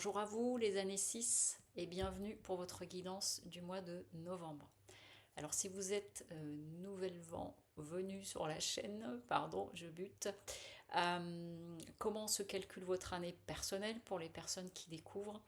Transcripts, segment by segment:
Bonjour à vous les années 6 et bienvenue pour votre guidance du mois de novembre. Alors si vous êtes nouvellement venu sur la chaîne, pardon, je bute, comment se calcule votre année personnelle pour les personnes qui découvrent?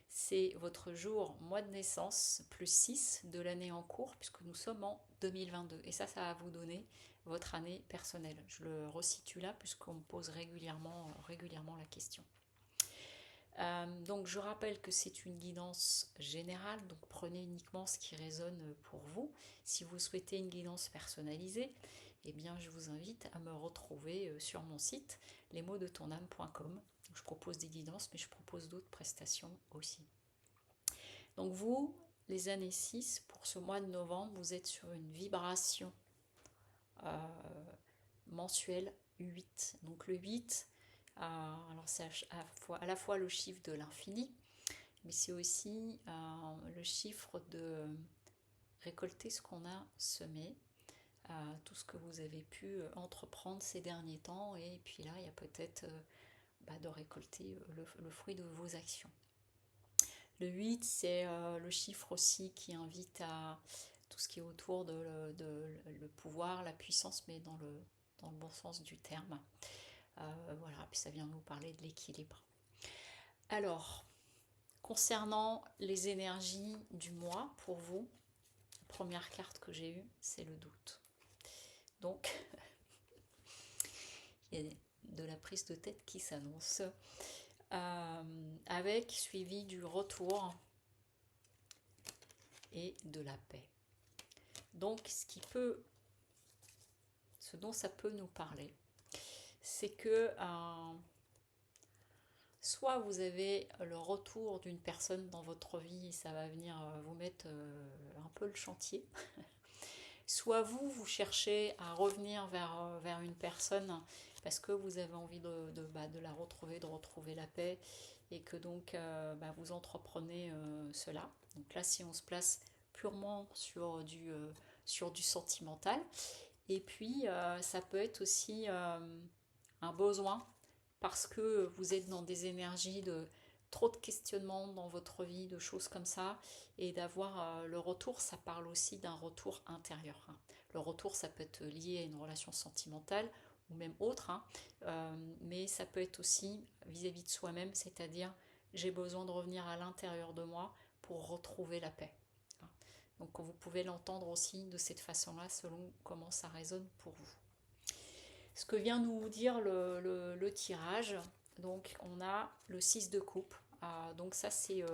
C'est votre jour, mois de naissance, plus 6 de l'année en cours, puisque nous sommes en 2022. Et ça va vous donner votre année personnelle. Je le resitue là, puisqu'on me pose régulièrement la question. Donc je rappelle que c'est une guidance générale, donc prenez uniquement ce qui résonne pour vous. Si vous souhaitez une guidance personnalisée, eh bien je vous invite à me retrouver sur mon site lesmotsdetonâme.com. Je propose des guidances, mais je propose d'autres prestations aussi. Donc vous, les années 6, pour ce mois de novembre, vous êtes sur une vibration mensuelle 8. Donc le 8, alors c'est à la fois le chiffre de l'infini, mais c'est aussi le chiffre de récolter ce qu'on a semé, tout ce que vous avez pu entreprendre ces derniers temps, et puis là il y a peut-être de récolter le fruit de vos actions. Le 8, c'est le chiffre aussi qui invite à tout ce qui est autour de le pouvoir, la puissance, mais dans le bon sens du terme. Voilà, puis ça vient nous parler de l'équilibre. Alors, concernant les énergies du mois, pour vous, la première carte que j'ai eue, c'est le doute. Donc, il y a de la prise de tête qui s'annonce, avec suivi du retour et de la paix. Donc, ce dont ça peut nous parler, c'est que soit vous avez le retour d'une personne dans votre vie et ça va venir vous mettre un peu le chantier, soit vous cherchez à revenir vers une personne parce que vous avez envie de la retrouver, de retrouver la paix, et que donc vous entreprenez cela. Donc là, si on se place purement sur du sentimental, et puis ça peut être aussi un besoin parce que vous êtes dans des énergies de trop de questionnements dans votre vie, de choses comme ça, et d'avoir le retour, ça parle aussi d'un retour intérieur. Le retour, ça peut être lié à une relation sentimentale ou même autre, mais ça peut être aussi vis-à-vis de soi-même, c'est-à-dire j'ai besoin de revenir à l'intérieur de moi pour retrouver la paix. Donc vous pouvez l'entendre aussi de cette façon-là selon comment ça résonne pour vous. Ce que vient nous dire le tirage, donc on a le 6 de coupe. Donc ça c'est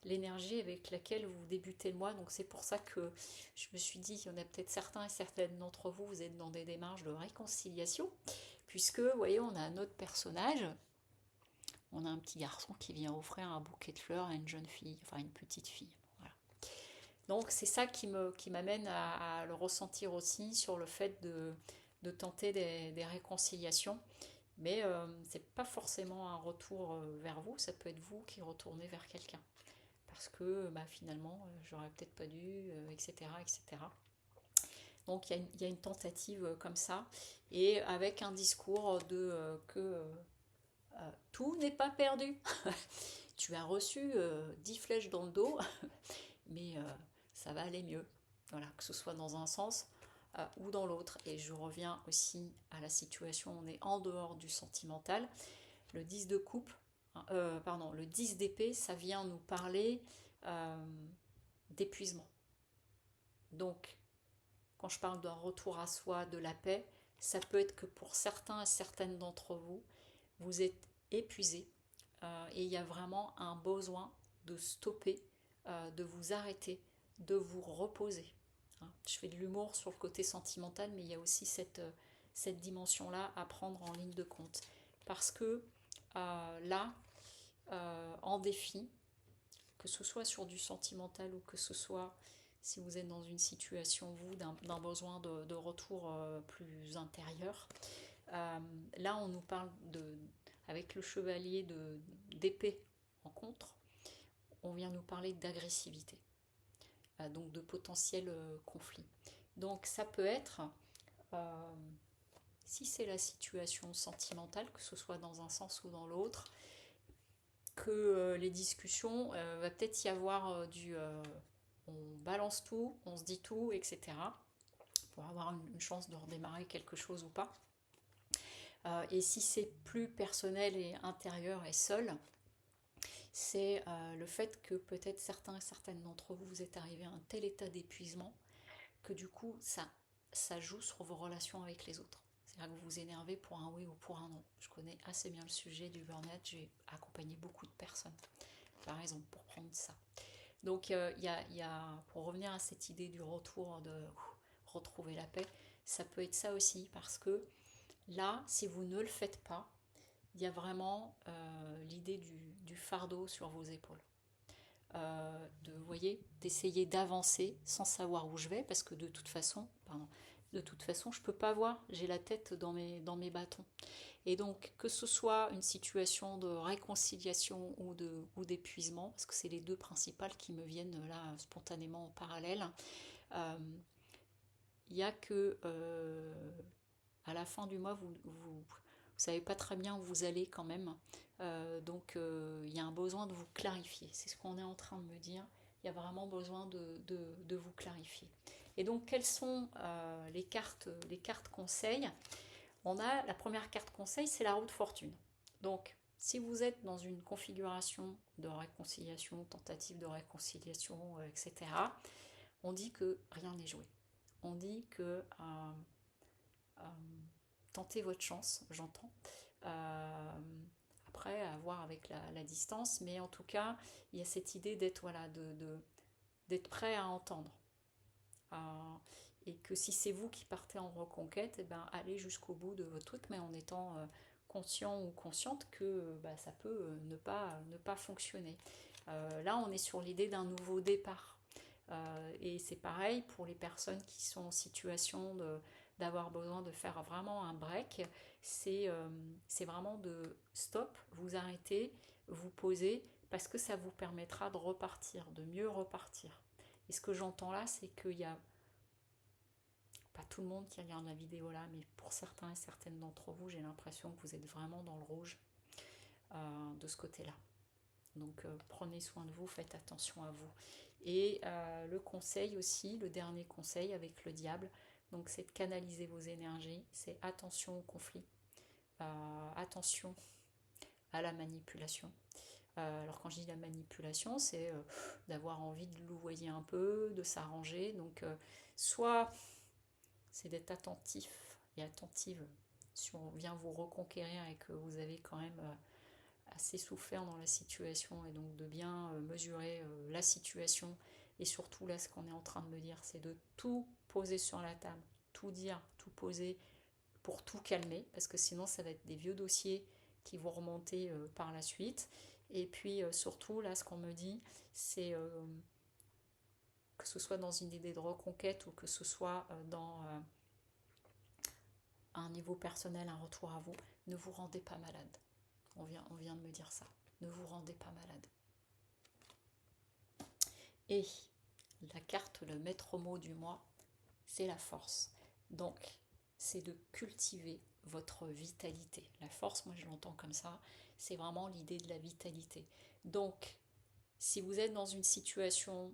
l'énergie avec laquelle vous débutez le mois. Donc c'est pour ça que je me suis dit, il y en a peut-être certains et certaines d'entre vous, vous êtes dans des démarches de réconciliation, puisque vous voyez, on a un autre personnage. On a un petit garçon qui vient offrir un bouquet de fleurs à une jeune fille, enfin une petite fille. Voilà. Donc c'est ça qui m'amène à le ressentir aussi sur le fait de tenter des réconciliations. Mais c'est pas forcément un retour vers vous, ça peut être vous qui retournez vers quelqu'un. Parce que finalement, j'aurais peut-être pas dû, etc., etc. Donc il y a une tentative comme ça, et avec un discours que tout n'est pas perdu. Tu as reçu 10 flèches dans le dos, mais ça va aller mieux. Voilà, que ce soit dans un sens ou dans l'autre. Et je reviens aussi à la situation, on est en dehors du sentimental. Le 10 de coupe, le 10 d'épée, ça vient nous parler d'épuisement. Donc, quand je parle d'un retour à soi, de la paix, ça peut être que pour certains et certaines d'entre vous, vous êtes épuisés, et il y a vraiment un besoin de stopper, de vous arrêter, de vous reposer. Je fais de l'humour sur le côté sentimental, mais il y a aussi cette dimension-là à prendre en ligne de compte. Parce que là, en défi, que ce soit sur du sentimental ou que ce soit si vous êtes dans une situation, vous, d'un besoin de retour plus intérieur, là on nous parle avec le chevalier d'épée en contre, on vient nous parler d'agressivité, donc de potentiel conflit. Donc ça peut être, si c'est la situation sentimentale, que ce soit dans un sens ou dans l'autre, que les discussions, va peut-être y avoir on balance tout, on se dit tout, etc. pour avoir une chance de redémarrer quelque chose ou pas. Et si c'est plus personnel et intérieur et seul, c'est le fait que peut-être certains et certaines d'entre vous, vous êtes arrivés à un tel état d'épuisement que du coup, ça joue sur vos relations avec les autres. C'est-à-dire que vous vous énervez pour un oui ou pour un non. Je connais assez bien le sujet du burn-out, j'ai accompagné beaucoup de personnes, par exemple, pour prendre ça. Donc, pour revenir à cette idée du retour, de retrouver la paix, ça peut être ça aussi, parce que là, si vous ne le faites pas, il y a vraiment l'idée du fardeau sur vos épaules. Vous voyez, d'essayer d'avancer sans savoir où je vais, parce que de toute façon, je peux pas voir, j'ai la tête dans mes bâtons. Et donc, que ce soit une situation de réconciliation ou d'épuisement, parce que c'est les deux principales qui me viennent là spontanément en parallèle, il n'y a que à la fin du mois, vous savez pas très bien où vous allez quand même. Donc il y a un besoin de vous clarifier. C'est ce qu'on est en train de me dire. Il y a vraiment besoin de vous clarifier. Et donc quelles sont les cartes conseils? On a la première carte conseil, c'est la roue de fortune. Donc si vous êtes dans une configuration de réconciliation, tentative de réconciliation, etc., on dit que rien n'est joué. On dit que tentez votre chance, j'entends. Après, à voir avec la distance, mais en tout cas, il y a cette idée d'être d'être prêt à entendre. Et que si c'est vous qui partez en reconquête, eh ben, allez jusqu'au bout de votre truc, mais en étant conscient ou consciente que ça peut ne pas fonctionner. Là, on est sur l'idée d'un nouveau départ. Et c'est pareil pour les personnes qui sont en situation d'avoir besoin de faire vraiment un break. C'est vraiment de stop, vous arrêtez, vous posez, parce que ça vous permettra de repartir, de mieux repartir. Et ce que j'entends là, c'est qu'il y a pas tout le monde qui regarde la vidéo là, mais pour certains et certaines d'entre vous, j'ai l'impression que vous êtes vraiment dans le rouge de ce côté-là. Donc prenez soin de vous, faites attention à vous. Et le conseil aussi, le dernier conseil avec le diable, donc c'est de canaliser vos énergies, c'est attention au conflit, attention à la manipulation. Alors quand je dis la manipulation, c'est d'avoir envie de louvoyer un peu, de s'arranger. Donc soit c'est d'être attentif et attentive si on vient vous reconquérir et que vous avez quand même assez souffert dans la situation, et donc de bien mesurer la situation. Et surtout là, ce qu'on est en train de me dire, c'est de tout poser sur la table, tout dire, tout poser pour tout calmer, parce que sinon ça va être des vieux dossiers qui vont remonter par la suite. Et puis surtout là, ce qu'on me dit, c'est que ce soit dans une idée de reconquête ou que ce soit dans un niveau personnel, un retour à vous, ne vous rendez pas malade. On vient de me dire ça. Ne vous rendez pas malade. Et la carte, le maître mot du mois, c'est la force. Donc, c'est de cultiver votre vitalité. La force, moi je l'entends comme ça, c'est vraiment l'idée de la vitalité. Donc, si vous êtes dans une situation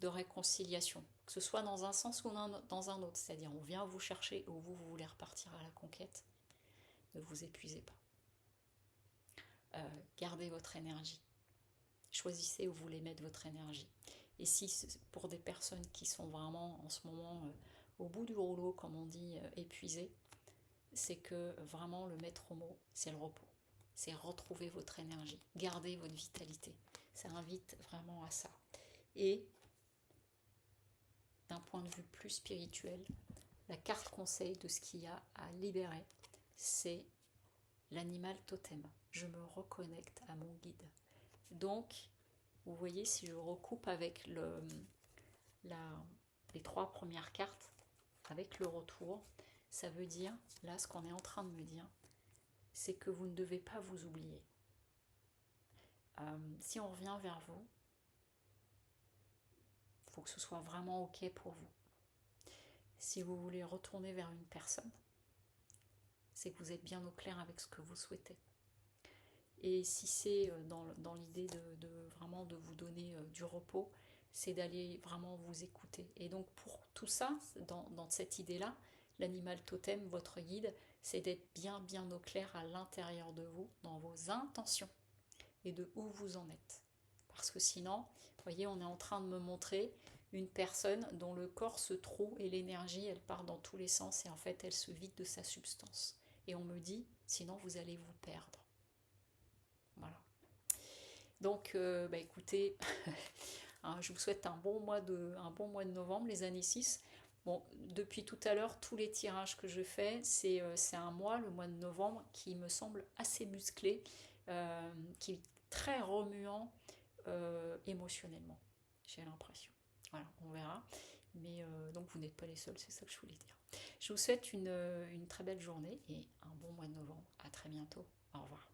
de réconciliation, que ce soit dans un sens ou dans un autre, c'est-à-dire on vient vous chercher ou vous voulez repartir à la conquête, ne vous épuisez pas. Gardez votre énergie. Choisissez où vous voulez mettre votre énergie. Et si pour des personnes qui sont vraiment en ce moment au bout du rouleau, comme on dit, épuisées, c'est que vraiment le maître mot, c'est le repos. C'est retrouver votre énergie, garder votre vitalité. Ça invite vraiment à ça. Et d'un point de vue plus spirituel, la carte conseil de ce qu'il y a à libérer, c'est l'animal totem. Je me reconnecte à mon guide. Donc, vous voyez, si je recoupe avec les 3 premières cartes, avec le retour, ça veut dire, là, ce qu'on est en train de me dire, c'est que vous ne devez pas vous oublier. Si on revient vers vous, il faut que ce soit vraiment OK pour vous. Si vous voulez retourner vers une personne, c'est que vous êtes bien au clair avec ce que vous souhaitez. Et si c'est dans l'idée vraiment de vous donner du repos, c'est d'aller vraiment vous écouter. Et donc pour tout ça, dans cette idée-là, l'animal totem, votre guide, c'est d'être bien au clair à l'intérieur de vous, dans vos intentions et de où vous en êtes. Parce que sinon, vous voyez, on est en train de me montrer une personne dont le corps se troue et l'énergie, elle part dans tous les sens et en fait, elle se vide de sa substance. Et on me dit, sinon vous allez vous perdre. Voilà. Donc, écoutez, hein, je vous souhaite un bon mois de novembre, les années 6. Bon, depuis tout à l'heure, tous les tirages que je fais, c'est un mois, le mois de novembre, qui me semble assez musclé, qui est très remuant émotionnellement, j'ai l'impression. Voilà, on verra. Mais donc vous n'êtes pas les seuls, c'est ça que je voulais dire. Je vous souhaite une très belle journée et un bon mois de novembre. À très bientôt. Au revoir.